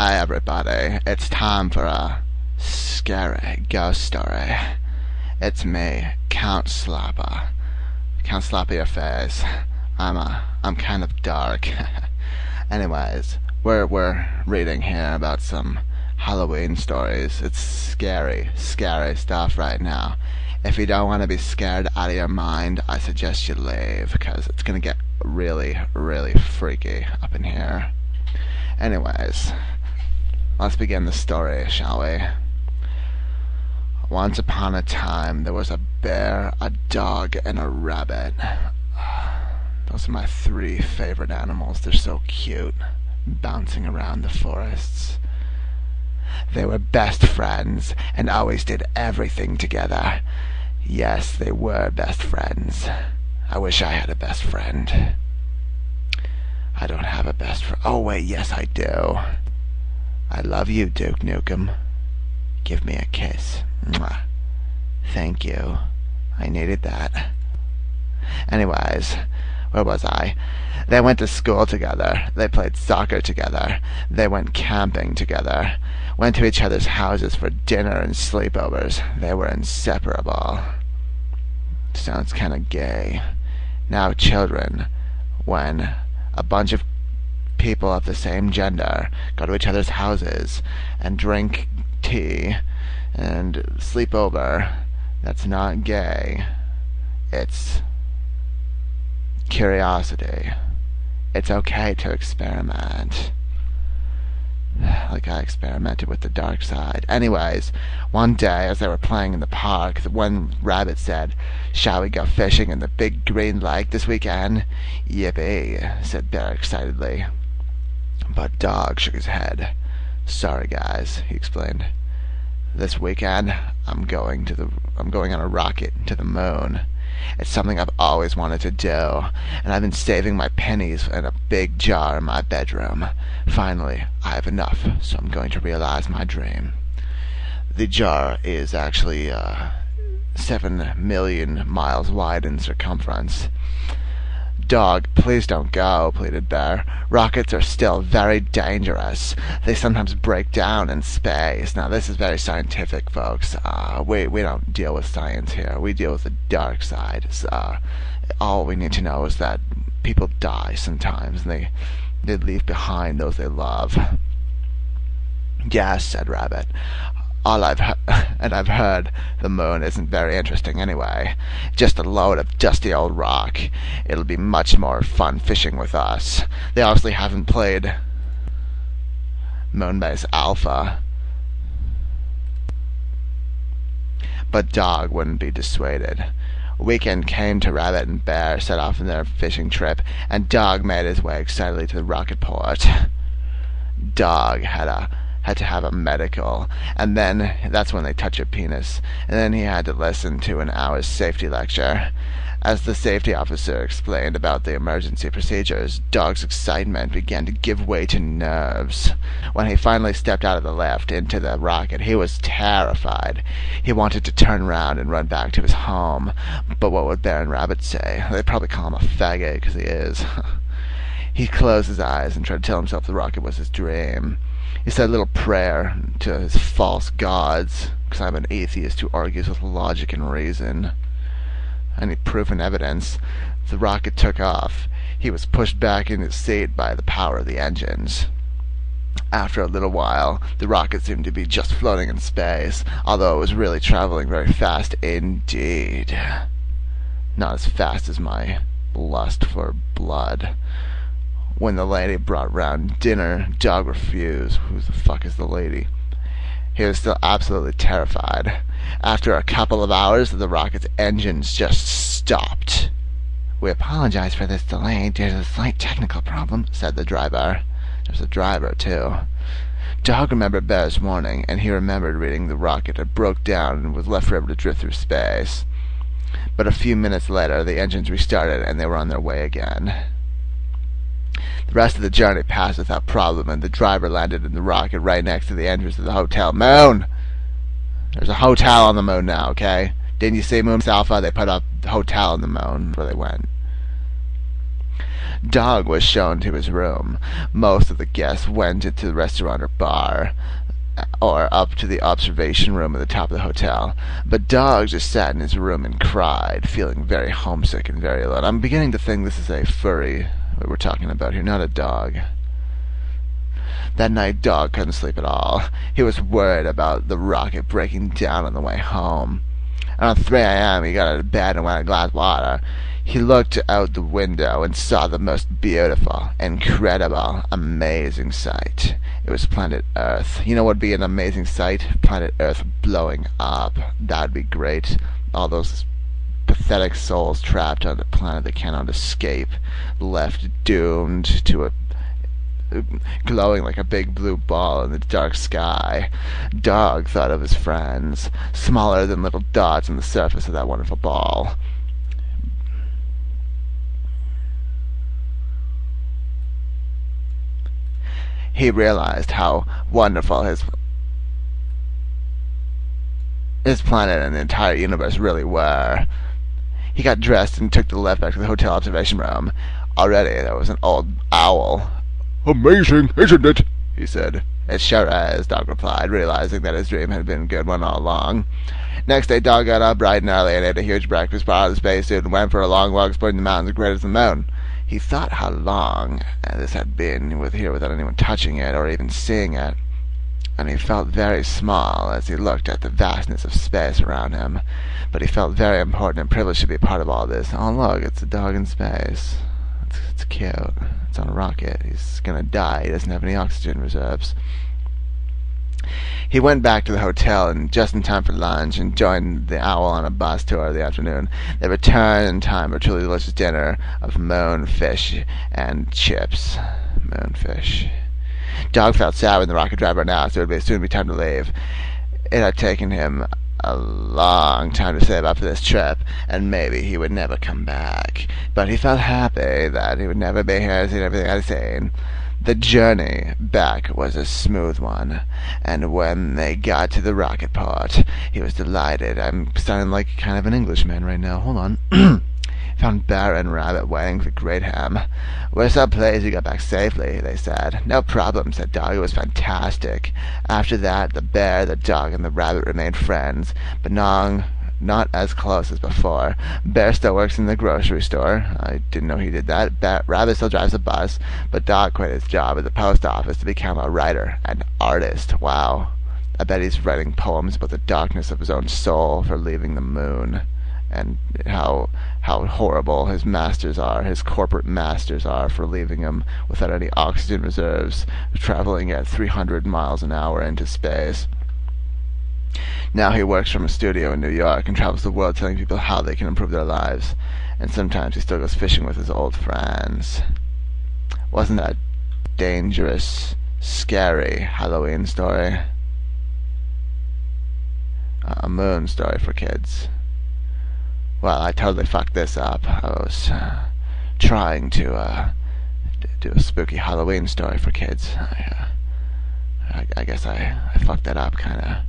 Hi everybody, it's time for a scary ghost story. It's me, Count Slapper. Count Slapper your face. I'm kind of dark. Anyways, we're reading here about some Halloween stories. It's scary stuff right now. If you don't want to be scared out of your mind, I suggest you leave, because it's gonna get really freaky up in here. Anyways, let's begin the story, shall we? Once upon a time, there was a bear, a dog, and a rabbit. Those are my three favorite animals. They're so cute, bouncing around the forests. They were best friends and always did everything together. Yes, they were best friends. I wish I had a best friend. I don't have a best friend. Oh wait, yes I do. I love you, Duke Nukem. Give me a kiss. Mwah. Thank you. I needed that. Anyways, where was I? They went to school together. They played soccer together. They went camping together. Went to each other's houses for dinner and sleepovers. They were inseparable. Sounds kind of gay. Now children, when a bunch of people of the same gender go to each other's houses and drink tea and sleep over, that's not gay. It's curiosity. It's okay to experiment. Like I experimented with the dark side. Anyways, one day as they were playing in the park, the one rabbit said, "Shall we go fishing in the big green lake this weekend?" "Yippee," said Bear excitedly. But Dog shook his head. "Sorry guys," he explained. "This weekend I'm going on a rocket to the moon. It's something I've always wanted to do, and I've been saving my pennies in a big jar in my bedroom. Finally, I have enough, so I'm going to realize my dream." The jar is actually 7 million miles wide in circumference. "Dog, please don't go," pleaded Bear. "Rockets are still very dangerous. They sometimes break down in space." Now, this is very scientific, folks. We don't deal with science here. We deal with the dark side. All we need to know is that people die sometimes, and they leave behind those they love. "Yes," said Rabbit. I've heard the moon isn't very interesting anyway. Just a load of dusty old rock. It'll be much more fun fishing with us." They obviously haven't played Moonbase Alpha. But Dog wouldn't be dissuaded. Weekend came to Rabbit and Bear set off on their fishing trip, and Dog made his way excitedly to the rocket port. Dog had to have a medical, and then that's when they touch your penis, and then he had to listen to an hour's safety lecture. As the safety officer explained about the emergency procedures, Dog's excitement began to give way to nerves. When he finally stepped out of the lift into the rocket, he was terrified. He wanted to turn around and run back to his home, but what would Bear and Rabbit say? They'd probably call him a faggot, because he is. He closed his eyes and tried to tell himself the rocket was his dream. He said a little prayer to his false gods, because I'm an atheist who argues with logic and reason. I need proof and evidence. The rocket took off. He was pushed back in his seat by the power of the engines. After a little while, the rocket seemed to be just floating in space, although it was really traveling very fast indeed. Not as fast as my lust for blood. When the lady brought round dinner, Dog refused. Who the fuck is the lady? He was still absolutely terrified. After a couple of hours, the rocket's engines just stopped. "We apologize for this delay due to a slight technical problem," said the driver. There's a driver, too. Dog remembered Bear's warning, and he remembered reading the rocket had broke down and was left forever to drift through space. But a few minutes later, the engines restarted, and they were on their way again. The rest of the journey passed without problem, and the driver landed in the rocket right next to the entrance of the hotel. Moon! There's a hotel on the moon now, okay? Didn't you see Moonbase Alpha? They put up the hotel on the moon where they went. Dog was shown to his room. Most of the guests went into the restaurant or bar, or up to the observation room at the top of the hotel. But Dog just sat in his room and cried, feeling very homesick and very alone. I'm beginning to think this is a furry that we're talking about here, not a dog. That night, Dog couldn't sleep at all. He was worried about the rocket breaking down on the way home. Around 3 a.m., he got out of bed and went a glass of water. He looked out the window and saw the most beautiful, incredible, amazing sight. It was planet Earth. You know what would be an amazing sight? Planet Earth blowing up. That'd be great. All those pathetic souls trapped on the planet that cannot escape, left doomed to a glowing like a big blue ball in the dark sky. Dog thought of his friends, smaller than little dots on the surface of that wonderful ball. He realized how wonderful his planet and the entire universe really were. He got dressed and took the lift back to the hotel observation room. Already there was an old owl. "Amazing, isn't it?" he said. "It sure is," Dog replied, realizing that his dream had been a good one all along. Next day, Dog got up bright and early and ate a huge breakfast, borrowed a spacesuit, and went for a long walk exploring the mountains as great as the moon. He thought how long this had been here without anyone touching it or even seeing it, and he felt very small as he looked at the vastness of space around him. But he felt very important and privileged to be a part of all this. Oh, look, it's a dog in space. It's cute. It's on a rocket. He's gonna die. He doesn't have any oxygen reserves. He went back to the hotel and just in time for lunch and joined the owl on a bus tour of the afternoon. They returned in time for a truly delicious dinner of moonfish and chips. Moonfish. Dog felt sad when the rocket driver announced it would soon be time to leave. It had taken him a long time to save up for this trip, and maybe he would never come back. But he felt happy that he would never be here to see everything I'd seen. The journey back was a smooth one, and when they got to the rocket port, he was delighted. I'm sounding like kind of an Englishman right now. Hold on. Found Bear and Rabbit waiting for Great Ham. "We're so pleased you got back safely," they said. "No problem," said Dog. "It was fantastic." After that, the Bear, the Dog, and the Rabbit remained friends, but not as close as before. Bear still works in the grocery store. I didn't know he did that. Rabbit still drives a bus, but Dog quit his job at the post office to become a writer, an artist. Wow. I bet he's writing poems about the darkness of his own soul for leaving the moon, and how horrible his masters are, his corporate masters are, for leaving him without any oxygen reserves, traveling at 300 miles an hour into space. Now he works from a studio in New York and travels the world telling people how they can improve their lives, and sometimes he still goes fishing with his old friends. Wasn't that dangerous, scary Halloween story? A moon story for kids. Well, I totally fucked this up. I was trying to do a spooky Halloween story for kids. I guess I fucked that up, kinda.